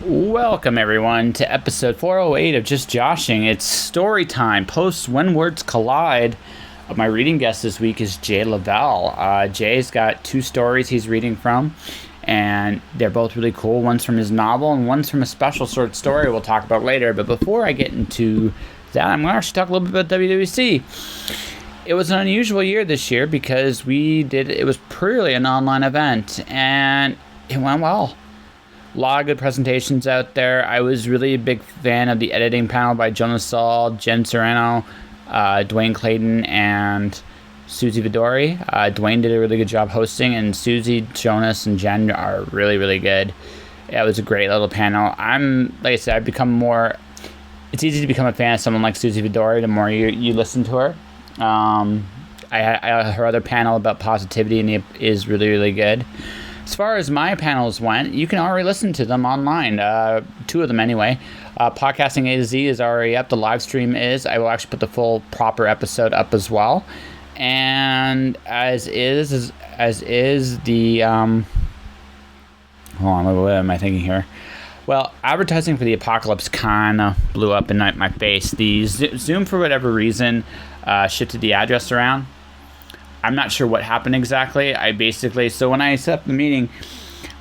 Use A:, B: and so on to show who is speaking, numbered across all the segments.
A: Welcome, everyone, to episode 408 of Just Joshing. It's story time, post When Words Collide. My reading guest this week is Jae Lavelle. Jay's got two stories he's reading from, and they're both really cool. One's from his novel, and one's from a special short story we'll talk about later. But before I get into that, I'm going to actually talk a little bit about WWC. It was an unusual year this year because it was purely an online event, and it went well. A lot of good presentations out there. I was really a big fan of the editing panel by Jonas Saul, Jen Serrano, Dwayne Clayton, and Susie Vidori. Dwayne did a really good job hosting, and Susie, Jonas, and Jen are really, really good. It was a great little panel. Like I said, I've become more... It's easy to become a fan of someone like Susie Vidori the more you listen to her. Her other panel about positivity is really, really good. As far as my panels went, you can already listen to them online. Two of them anyway. Podcasting A to Z is already up. The live stream is. I will actually put the full proper episode up as well. And as is the hold on, what am I thinking here? Well, advertising for the apocalypse kind of blew up in my face. The Zoom, for whatever reason, shifted the address around. I'm not sure what happened exactly. So when I set up the meeting,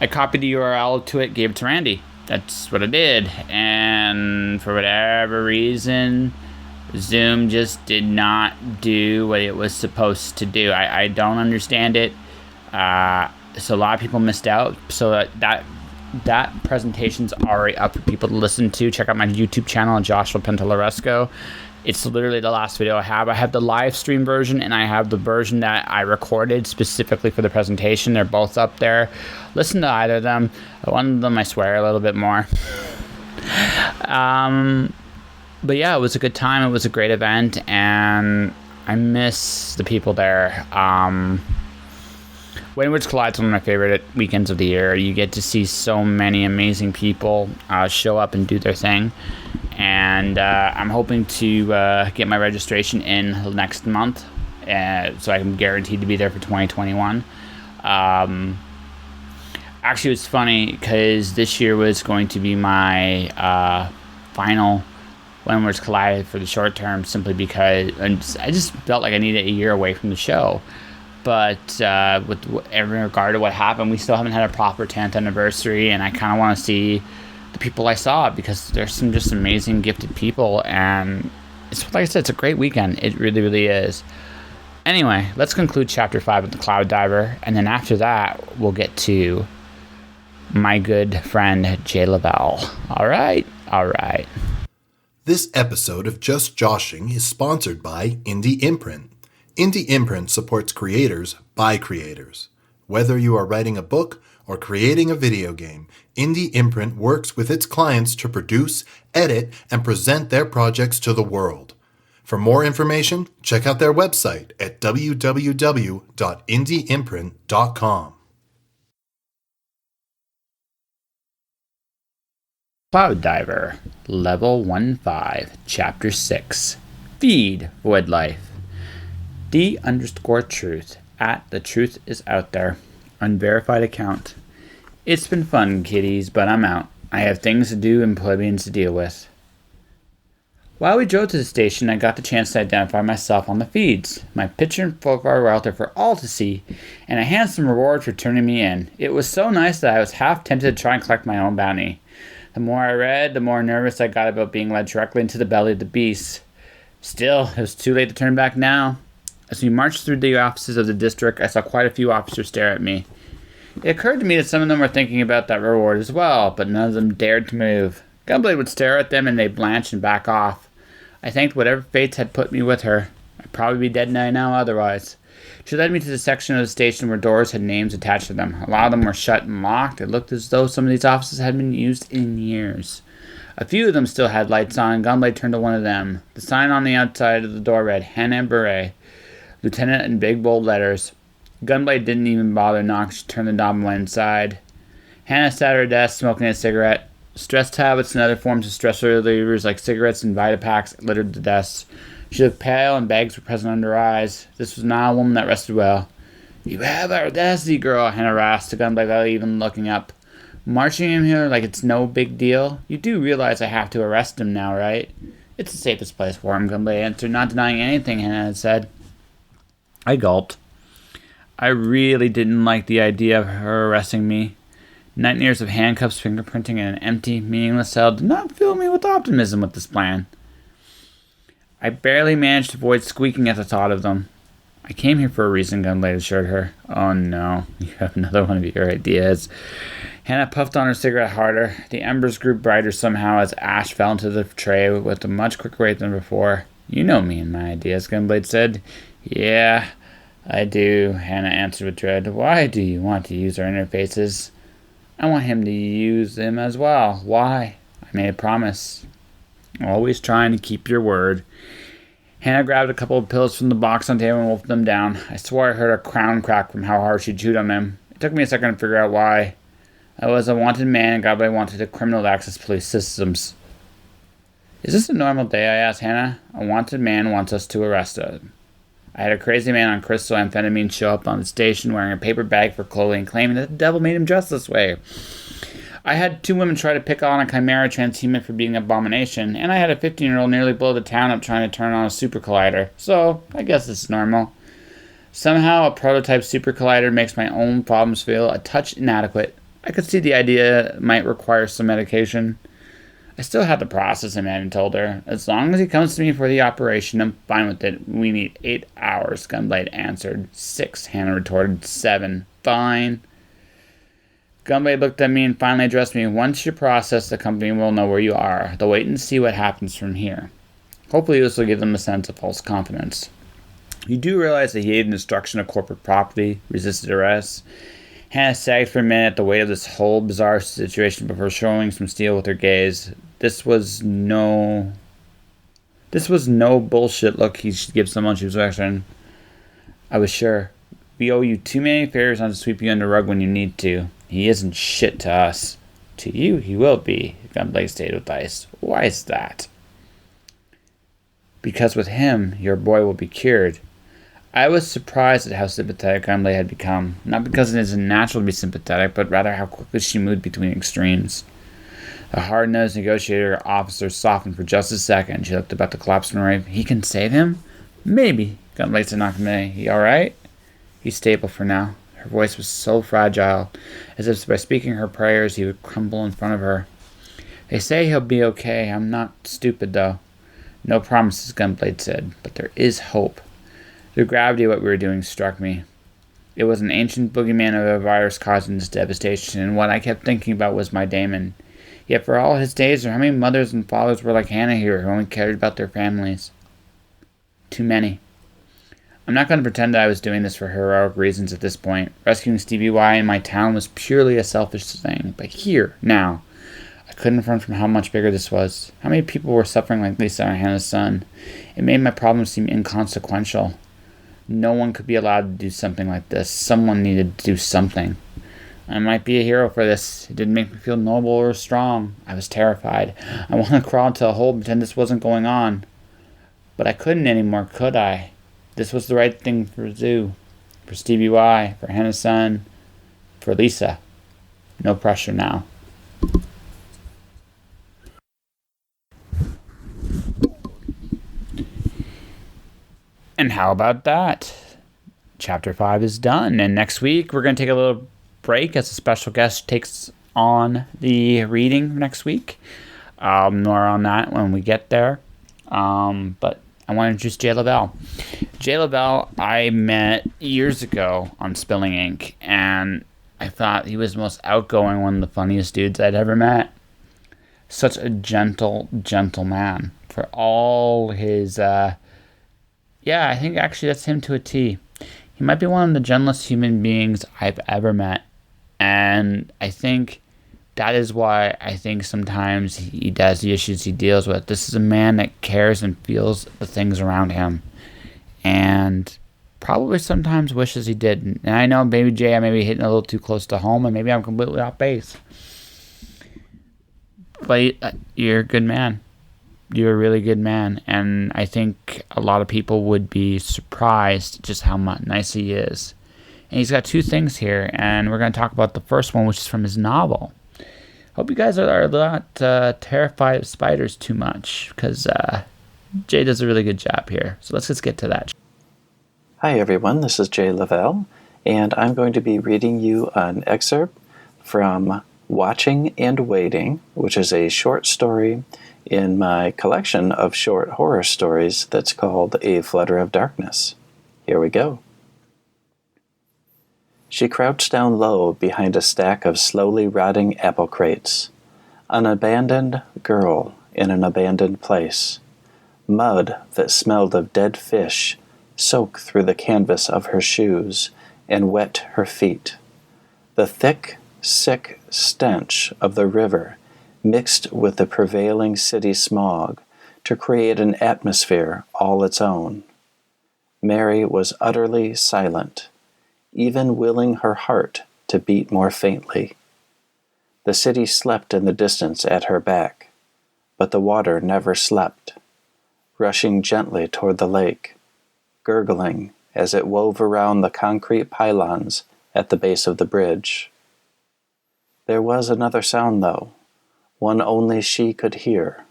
A: I copied the URL to it, gave it to Randy. That's what I did. And for whatever reason, Zoom just did not do what it was supposed to do. I don't understand it. So a lot of people missed out. So that presentation's already up for people to listen to. Check out my YouTube channel, Joshua Pentolaresco. It's literally the last video I have. I have the live stream version, and I have the version that I recorded specifically for the presentation. They're both up there. Listen to either of them. One of them I swear a little bit more. But yeah, it was a good time. It was a great event, and I miss the people there. When Words Collide is one of my favorite weekends of the year. You get to see so many amazing people show up and do their thing. And I'm hoping to get my registration in next month, so I'm guaranteed to be there for 2021. Actually, it was funny because this year was going to be my final When Words Collide for the short term, simply because I just felt like I needed a year away from the show. But in regard to what happened, we still haven't had a proper 10th anniversary, and I kind of want to see the people I saw, because there's some just amazing gifted people, and it's like I said, it's a great weekend. It really, really is. Anyway, let's conclude chapter 5 of The Cloud Diver, and then after that we'll get to my good friend Jae Lavelle. All right.
B: This episode of Just Joshing is sponsored by Indie Imprint. Indie Imprint supports creators by creators. Whether you are writing a book or creating a video game, Indie Imprint works with its clients to produce, edit, and present their projects to the world. For more information, check out their website at www.indieimprint.com.
A: Cloud Diver, Level 1-5, Chapter 6. Feed Void Life. D_truth at The Truth Is Out There. Unverified account. It's been fun, kiddies, but I'm out. I have things to do and plebeians to deal with. While we drove to the station, I got the chance to identify myself on the feeds. My picture and profile were out there for all to see, and a handsome reward for turning me in. It was so nice that I was half tempted to try and collect my own bounty. The more I read, the more nervous I got about being led directly into the belly of the beast. Still, it was too late to turn back now. As we marched through the offices of the district, I saw quite a few officers stare at me. It occurred to me that some of them were thinking about that reward as well, but none of them dared to move. Gunblade would stare at them, and they'd blanch and back off. I thanked whatever fates had put me with her. I'd probably be dead now otherwise. She led me to the section of the station where doors had names attached to them. A lot of them were shut and locked. It looked as though some of these offices had been used in years. A few of them still had lights on, and Gunblade turned to one of them. The sign on the outside of the door read, Hannah Beret. Lieutenant in big bold letters. Gunblade didn't even bother knocking. She turned the knob and went inside. Hannah sat at her desk smoking a cigarette. Stress tablets and other forms of stress relievers like cigarettes and Vitapaks littered the desk. She looked pale and bags were present under her eyes. This was not a woman that rested well. You have our audacity, girl, Hannah rasped to Gunblade without even looking up. Marching him here like it's no big deal? You do realize I have to arrest him now, right? It's the safest place for him, Gunblade answered, not denying anything Hannah had said. I gulped. I really didn't like the idea of her arresting me. 9 years of handcuffs, fingerprinting, and an empty, meaningless cell did not fill me with optimism with this plan. I barely managed to avoid squeaking at the thought of them. I came here for a reason, Gunblade assured her. Oh no, you have another one of your ideas. Hannah puffed on her cigarette harder. The embers grew brighter somehow as ash fell into the tray with a much quicker rate than before. You know me and my ideas, Gunblade said. Yeah, I do, Hannah answered with dread. Why do you want to use our interfaces? I want him to use them as well. Why? I made a promise. Always trying to keep your word. Hannah grabbed a couple of pills from the box on the table and wolfed them down. I swore I heard a crown crack from how hard she chewed on them. It took me a second to figure out why. I was a wanted man and Gunblade wanted a criminal to access police systems. Is this a normal day? I asked Hannah. A wanted man wants us to arrest him. I had a crazy man on crystal amphetamine show up on the station wearing a paper bag for clothing, claiming that the devil made him dress this way. I had 2 women try to pick on a chimera transhuman for being an abomination, and I had a 15-year-old nearly blow the town up trying to turn on a super collider. So, I guess it's normal. Somehow, a prototype super collider makes my own problems feel a touch inadequate. I could see the idea might require some medication. I still had to process him, and told her. As long as he comes to me for the operation, I'm fine with it. We need 8 hours, Gunblade answered. 6, Hannah retorted. 7. Fine. Gunblade looked at me and finally addressed me. Once you process, the company will know where you are. They'll wait and see what happens from here. Hopefully this will give them a sense of false confidence. You do realize that he aided in destruction of corporate property, resisted arrest. Hannah sagged for a minute at the weight of this whole bizarre situation before showing some steel with her gaze. This was no bullshit look he should give someone she was questioning. I was sure. We owe you too many favors not to sweep you under the rug when you need to. He isn't shit to us. To you, he will be, Gunblade stated with ice. Why is that? Because with him, your boy will be cured. I was surprised at how sympathetic Gunblade had become. Not because it isn't natural to be sympathetic, but rather how quickly she moved between extremes. The hard-nosed negotiator officer softened for just a second. She looked about to collapse in her grave. He can save him? Maybe, Gunblade said noncommittally. He alright? He's stable for now. Her voice was so fragile, as if by speaking her prayers he would crumble in front of her. They say he'll be okay. I'm not stupid, though. No promises, Gunblade said, but there is hope. The gravity of what we were doing struck me. It was an ancient boogeyman of a virus causing this devastation, and what I kept thinking about was my daemon. Yet for all his days, how many mothers and fathers were like Hannah here who only cared about their families? Too many. I'm not going to pretend that I was doing this for heroic reasons at this point. Rescuing Stevie Y in my town was purely a selfish thing. But here, now, I couldn't run from how much bigger this was. How many people were suffering like Lisa and Hannah's son? It made my problem seem inconsequential. No one could be allowed to do something like this. Someone needed to do something. I might be a hero for this. It didn't make me feel noble or strong. I was terrified. I wanted to crawl into a hole and pretend this wasn't going on. But I couldn't anymore, could I? This was the right thing for Zoo, for Stevie Y, for Hannah's son, for Lisa. No pressure now. And how about that? Chapter 5 is done, and next week we're going to take a little break as a special guest takes on the reading next week. More on that when we get there. But I want to introduce Jae Lavelle. Jae Lavelle I met years ago on Spilling Ink, and I thought he was the most outgoing, one of the funniest dudes I'd ever met. Such a gentle, gentle man. For all his, I think actually that's him to a T. He might be one of the gentlest human beings I've ever met. And I think that is why I think sometimes he does the issues he deals with. This is a man that cares and feels the things around him. And probably sometimes wishes he didn't. And I know maybe Jay, I may be hitting a little too close to home, and maybe I'm completely off base. But you're a good man. You're a really good man. And I think a lot of people would be surprised just how nice he is. And he's got 2 things here, and we're going to talk about the first one, which is from his novel. Hope you guys are not terrified of spiders too much, because Jay does a really good job here. So let's just get to that.
C: Hi everyone, this is Jae Lavelle, and I'm going to be reading you an excerpt from Watching and Waiting, which is a short story in my collection of short horror stories that's called A Flutter of Darkness. Here we go. She crouched down low behind a stack of slowly rotting apple crates. An abandoned girl in an abandoned place. Mud that smelled of dead fish soaked through the canvas of her shoes and wet her feet. The thick, sick stench of the river mixed with the prevailing city smog to create an atmosphere all its own. Mary was utterly silent, even willing her heart to beat more faintly. The city slept in the distance at her back, but the water never slept, rushing gently toward the lake, gurgling as it wove around the concrete pylons at the base of the bridge. There was another sound, though, one only she could hear,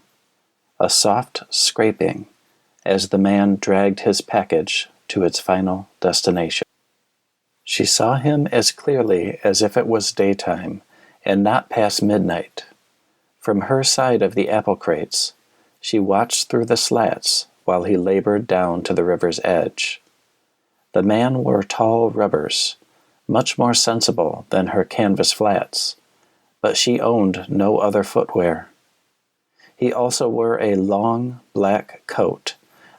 C: a soft scraping as the man dragged his package to its final destination. She saw him as clearly as if it was daytime and not past midnight. From her side of the apple crates, she watched through the slats while he labored down to the river's edge. The man wore tall rubbers, much more sensible than her canvas flats, but she owned no other footwear. He also wore a long black coat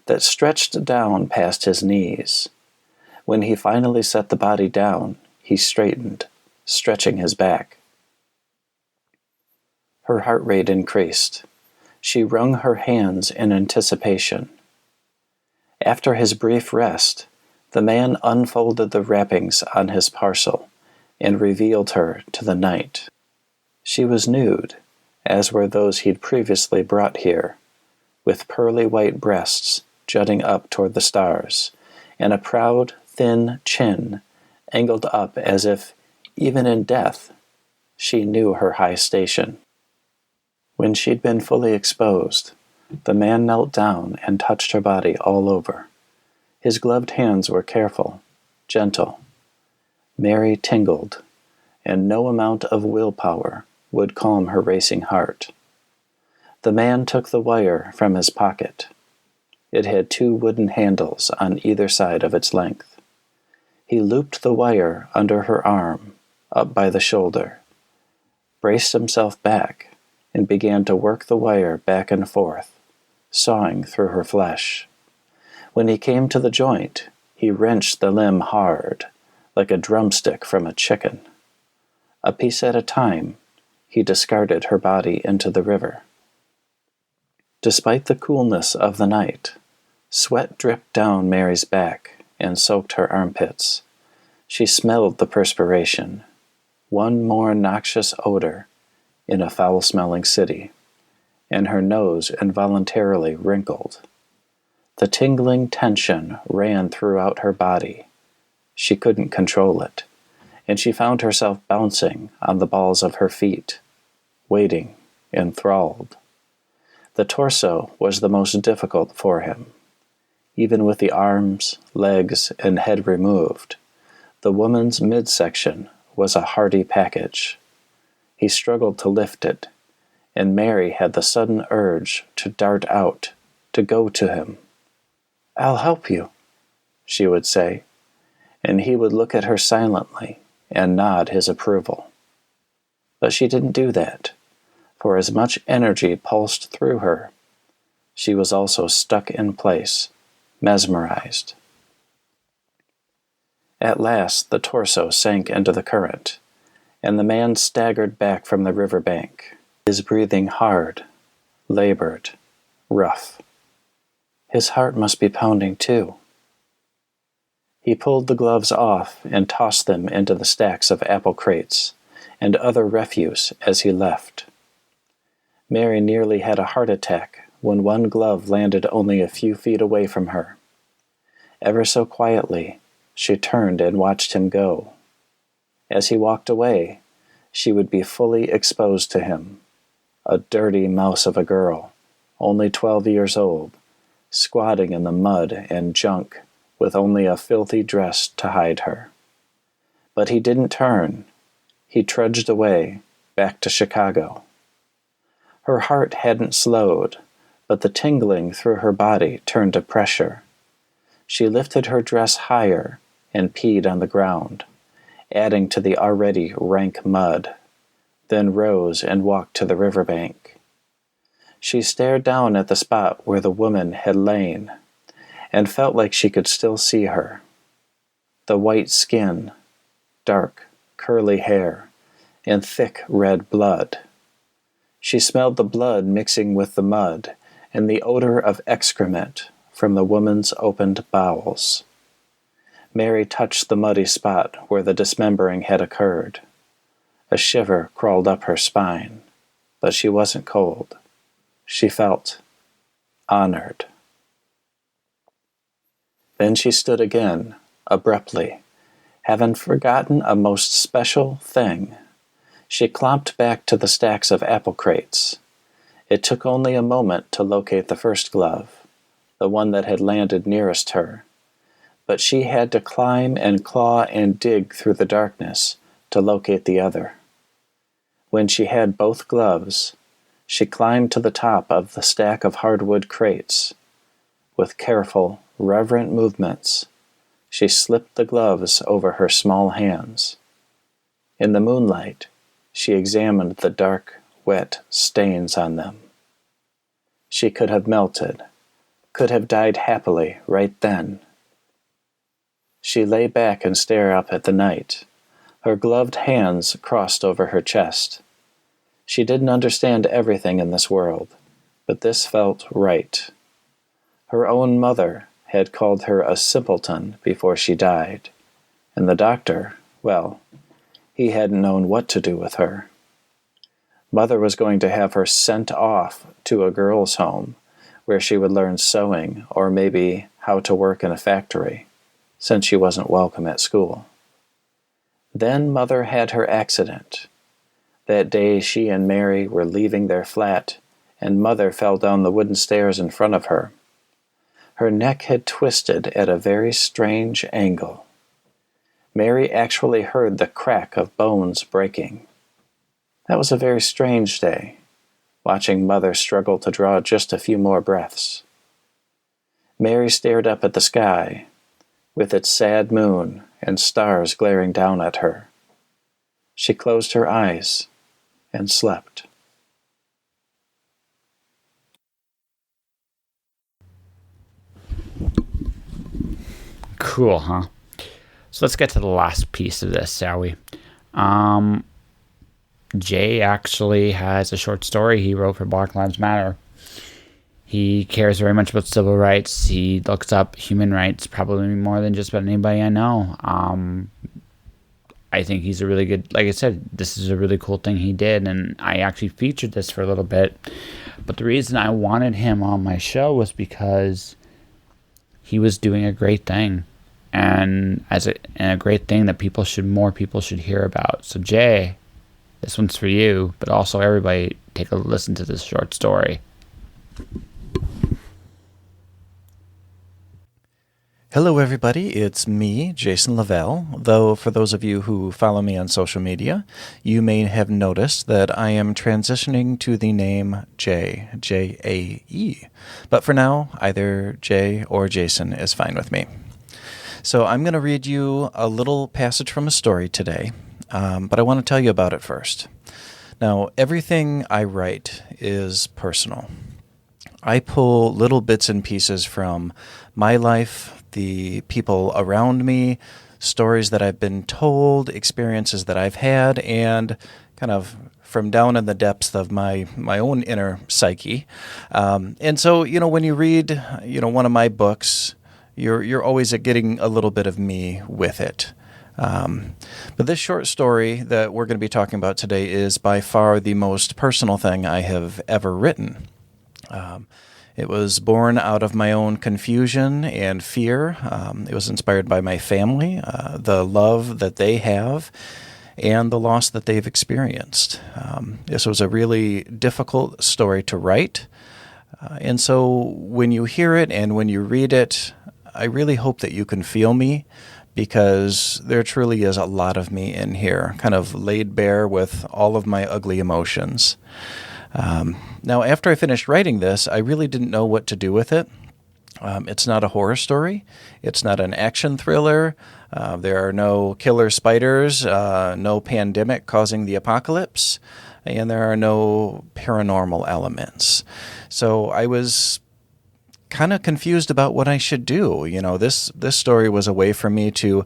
C: that stretched down past his knees. When he finally set the body down, he straightened, stretching his back. Her heart rate increased. She wrung her hands in anticipation. After his brief rest, the man unfolded the wrappings on his parcel and revealed her to the night. She was nude, as were those he'd previously brought here, with pearly white breasts jutting up toward the stars, and a proud, thin chin angled up as if, even in death, she knew her high station. When she'd been fully exposed, the man knelt down and touched her body all over. His gloved hands were careful, gentle. Mary tingled, and no amount of willpower would calm her racing heart. The man took the wire from his pocket. It had 2 wooden handles on either side of its length. He looped the wire under her arm, up by the shoulder, braced himself back, and began to work the wire back and forth, sawing through her flesh. When he came to the joint, he wrenched the limb hard, like a drumstick from a chicken. A piece at a time, he discarded her body into the river. Despite the coolness of the night, sweat dripped down Mary's back and soaked her armpits. She smelled the perspiration, one more noxious odor in a foul-smelling city, and her nose involuntarily wrinkled. The tingling tension ran throughout her body. She couldn't control it, and she found herself bouncing on the balls of her feet, waiting, enthralled. The torso was the most difficult for him. Even with the arms, legs, and head removed, the woman's midsection was a hearty package. He struggled to lift it, and Mary had the sudden urge to dart out, to go to him. "I'll help you," she would say, and he would look at her silently and nod his approval. But she didn't do that, for as much energy pulsed through her, she was also stuck in place, mesmerized. At last the torso sank into the current, and the man staggered back from the riverbank, his breathing hard, labored, rough. His heart must be pounding too. He pulled the gloves off and tossed them into the stacks of apple crates and other refuse as he left. Mary nearly had a heart attack when one glove landed only a few feet away from her. Ever so quietly, she turned and watched him go. As he walked away, she would be fully exposed to him. A dirty mouse of a girl, only 12 years old, squatting in the mud and junk with only a filthy dress to hide her. But he didn't turn. He trudged away, back to Chicago. Her heart hadn't slowed, but the tingling through her body turned to pressure. She lifted her dress higher and peed on the ground, adding to the already rank mud, then rose and walked to the riverbank. She stared down at the spot where the woman had lain, and felt like she could still see her. The white skin, dark, curly hair, and thick red blood. She smelled the blood mixing with the mud and the odor of excrement from the woman's opened bowels. Mary touched the muddy spot where the dismembering had occurred. A shiver crawled up her spine, but she wasn't cold. She felt honored. Then she stood again, abruptly, having forgotten a most special thing. She clomped back to the stacks of apple crates. It took only a moment to locate the first glove, the one that had landed nearest her, but she had to climb and claw and dig through the darkness to locate the other. When she had both gloves, she climbed to the top of the stack of hardwood crates. With careful, reverent movements, she slipped the gloves over her small hands. In the moonlight, she examined the dark, wet stains on them. She could have melted, could have died happily right then. She lay back and stared up at the night, her gloved hands crossed over her chest. She didn't understand everything in this world, but this felt right. Her own mother had called her a simpleton before she died, and the doctor, well, he hadn't known what to do with her. Mother was going to have her sent off to a girls' home, where she would learn sewing or maybe how to work in a factory, since she wasn't welcome at school. Then Mother had her accident. That day she and Mary were leaving their flat, and Mother fell down the wooden stairs in front of her. Her neck had twisted at a very strange angle. Mary actually heard the crack of bones breaking. That was a very strange day, watching Mother struggle to draw just a few more breaths. Mary stared up at the sky, with its sad moon and stars glaring down at her. She closed her eyes and slept.
A: Cool, huh? So let's get to the last piece of this, shall we? Jae actually has a short story he wrote for Black Lives Matter. He cares very much about civil rights. He looks up human rights probably more than just about anybody I know. I think he's a really good, like I said, this is a really cool thing he did, and I actually featured this for a little bit. But the reason I wanted him on my show was because he was doing a great thing, and a great thing that more people should hear about. So Jae, this one's for you, but also everybody, take a listen to this short story.
D: Hello everybody, it's me, Jae Lavelle, though for those of you who follow me on social media, you may have noticed that I am transitioning to the name Jae, J-A-E. But for now, either Jae or Jason is fine with me. So I'm going to read you a little passage from a story today, but I want to tell you about it first. Now, everything I write is personal. I pull little bits and pieces from my life, the people around me, stories that I've been told, experiences that I've had, and kind of from down in the depths of my own inner psyche. And so, when you read, one of my books, you're always getting a little bit of me with it. But this short story that we're going to be talking about today is by far the most personal thing I have ever written. It was born out of my own confusion and fear. It was inspired by my family, the love that they have, and the loss that they've experienced. This was a really difficult story to write. And so when you hear it and when you read it, I really hope that you can feel me, because there truly is a lot of me in here, kind of laid bare with all of my ugly emotions. Now, after I finished writing this, I really didn't know what to do with it. It's not a horror story. It's not an action thriller. There are no killer spiders, no pandemic causing the apocalypse, and there are no paranormal elements. So I was kind of confused about what I should do. You know, this story was a way for me to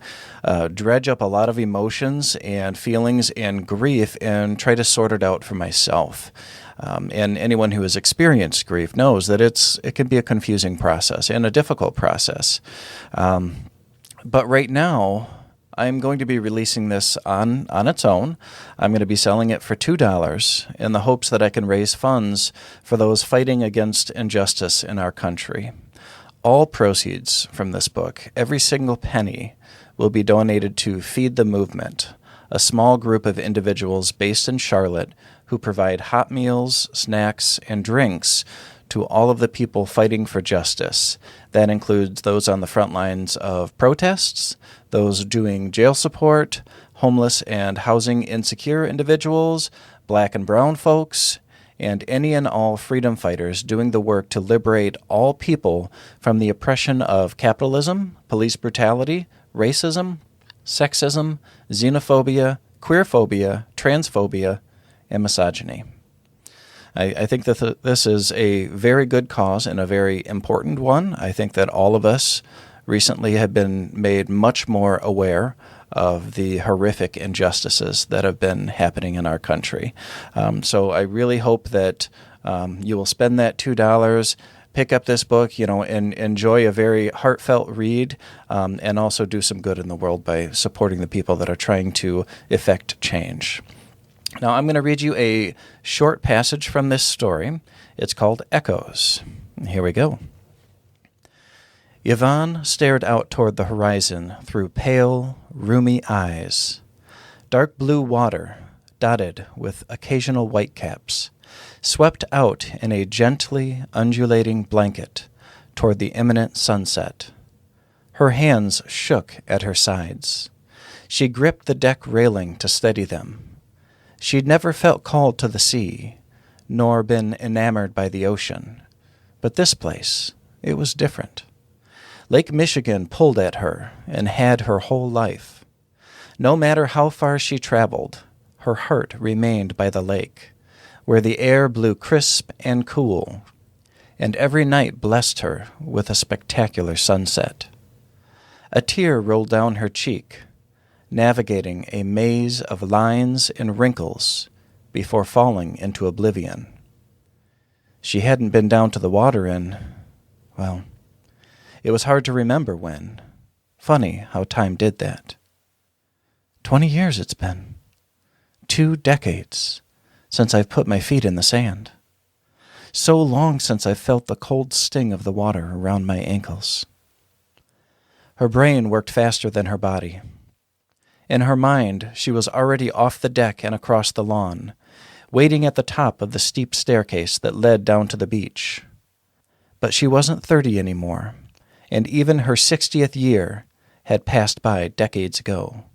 D: dredge up a lot of emotions and feelings and grief and try to sort it out for myself. And anyone who has experienced grief knows that it can be a confusing process and a difficult process. But right now, I'm going to be releasing this on its own. I'm going to be selling it for $2 in the hopes that I can raise funds for those fighting against injustice in our country. All proceeds from this book, every single penny, will be donated to Feed the Movement, a small group of individuals based in Charlotte who provide hot meals, snacks, and drinks to all of the people fighting for justice. That includes those on the front lines of protests, those doing jail support, homeless and housing insecure individuals, black and brown folks, and any and all freedom fighters doing the work to liberate all people from the oppression of capitalism, police brutality, racism, sexism, xenophobia, queerphobia, transphobia, and misogyny. I think that this is a very good cause and a very important one. I think that all of us recently have been made much more aware of the horrific injustices that have been happening in our country. So I really hope that you will spend that $2, pick up this book, and enjoy a very heartfelt read, and also do some good in the world by supporting the people that are trying to effect change. Now, I'm going to read you a short passage from this story. It's called Echoes. Here we go. Yvonne stared out toward the horizon through pale, rheumy eyes. Dark blue water, dotted with occasional whitecaps, swept out in a gently undulating blanket toward the imminent sunset. Her hands shook at her sides. She gripped the deck railing to steady them. She'd never felt called to the sea, nor been enamored by the ocean. But this place, it was different. Lake Michigan pulled at her and had her whole life. No matter how far she traveled, her heart remained by the lake, where the air blew crisp and cool, and every night blessed her with a spectacular sunset. A tear rolled down her cheek, navigating a maze of lines and wrinkles before falling into oblivion. She hadn't been down to the water in, well, it was hard to remember when. Funny how time did that. 20 years it's been. 2 decades since I've put my feet in the sand. So long since I've felt the cold sting of the water around my ankles. Her brain worked faster than her body. In her mind, she was already off the deck and across the lawn, waiting at the top of the steep staircase that led down to the beach. But she wasn't 30 anymore, and even her 60th year had passed by decades ago.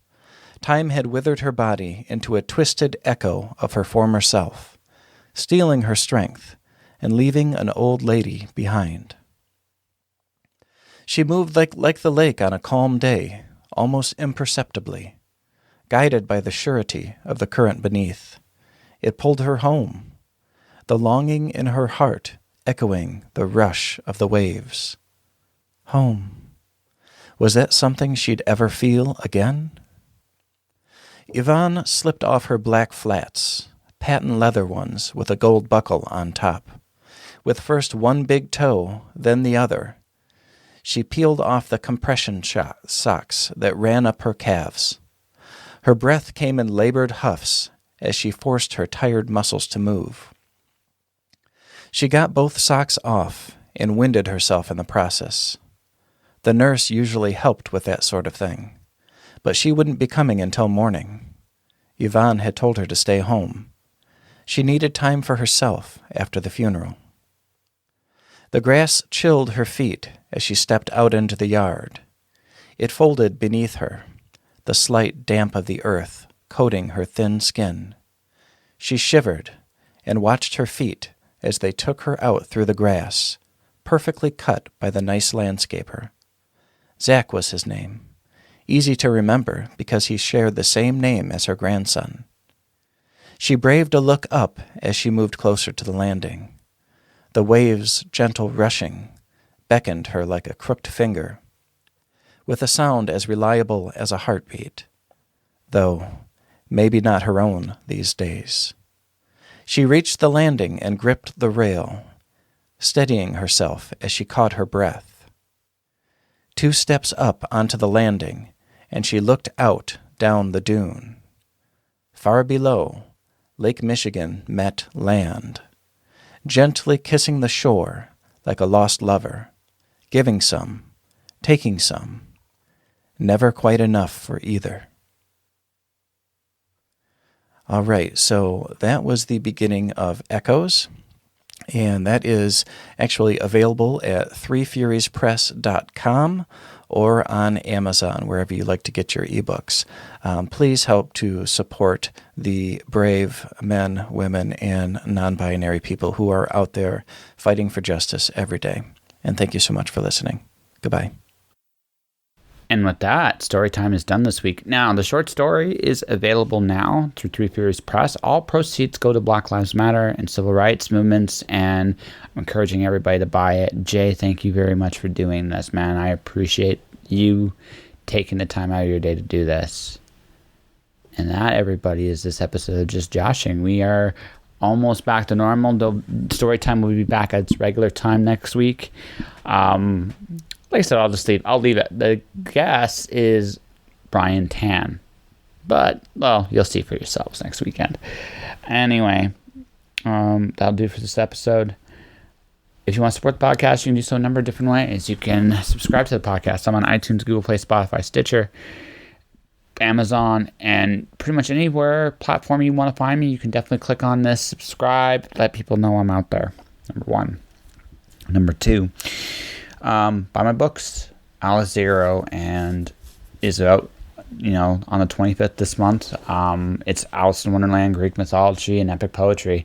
D: Time had withered her body into a twisted echo of her former self, stealing her strength and leaving an old lady behind. She moved like the lake on a calm day, almost imperceptibly, guided by the surety of the current beneath. It pulled her home, the longing in her heart echoing the rush of the waves. Home. Was that something she'd ever feel again? Yvonne slipped off her black flats, patent leather ones with a gold buckle on top. With first one big toe, then the other, she peeled off the compression socks that ran up her calves. Her breath came in labored huffs as she forced her tired muscles to move. She got both socks off and winded herself in the process. The nurse usually helped with that sort of thing, but she wouldn't be coming until morning. Yvonne had told her to stay home. She needed time for herself after the funeral. The grass chilled her feet as she stepped out into the yard. It folded beneath her, the slight damp of the earth coating her thin skin. She shivered and watched her feet as they took her out through the grass, perfectly cut by the nice landscaper. Zach was his name, easy to remember because he shared the same name as her grandson. She braved a look up as she moved closer to the landing. The waves' gentle rushing beckoned her like a crooked finger, with a sound as reliable as a heartbeat, though maybe not her own these days. She reached the landing and gripped the rail, steadying herself as she caught her breath. 2 steps up onto the landing, and she looked out down the dune. Far below, Lake Michigan met land, gently kissing the shore like a lost lover, giving some, taking some, never quite enough for either. All right, so that was the beginning of Echoes, and that is actually available at threefuriespress.com or on Amazon, wherever you like to get your ebooks. Please help to support the brave men, women, and non-binary people who are out there fighting for justice every day. And thank you so much for listening. Goodbye.
A: And with that, story time is done this week. Now, the short story is available now through Three Furies Press. All proceeds go to Black Lives Matter and civil rights movements, and I'm encouraging everybody to buy it. Jay, thank you very much for doing this, man. I appreciate you taking the time out of your day to do this. And that, everybody, is this episode of Just Joshing. We are almost back to normal. The story time will be back at its regular time next week. Like I said, I'll leave it. The guest is Brian Tan. But, well, you'll see for yourselves next weekend. Anyway, that'll do for this episode. If you want to support the podcast, you can do so a number of different ways. You can subscribe to the podcast. I'm on iTunes, Google Play, Spotify, Stitcher, Amazon, and pretty much anywhere platform you want to find me. You can definitely click on this, subscribe, let people know I'm out there. Number 1. Number 2. Buy my books. Alice Zero and is out, on the 25th this month. It's Alice in Wonderland, Greek mythology, and epic poetry,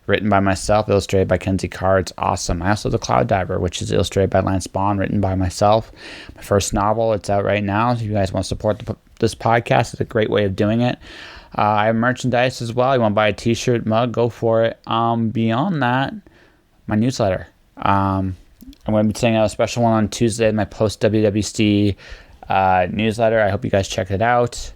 A: written by myself, illustrated by Kenzie Carr. It's awesome. I also have The Cloud Diver, which is illustrated by Lance Bond, written by myself. My first novel. It's out right now. If you guys want to support this podcast, it's a great way of doing it. I have merchandise as well. You want to buy a t-shirt, mug, go for it. Beyond that, my newsletter. I'm going to be sending out a special one on Tuesday, my post-WWC newsletter. I hope you guys check it out.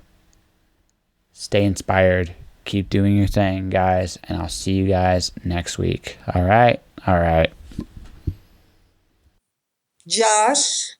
A: Stay inspired. Keep doing your thing, guys, and I'll see you guys next week. All right? All right.
E: Josh.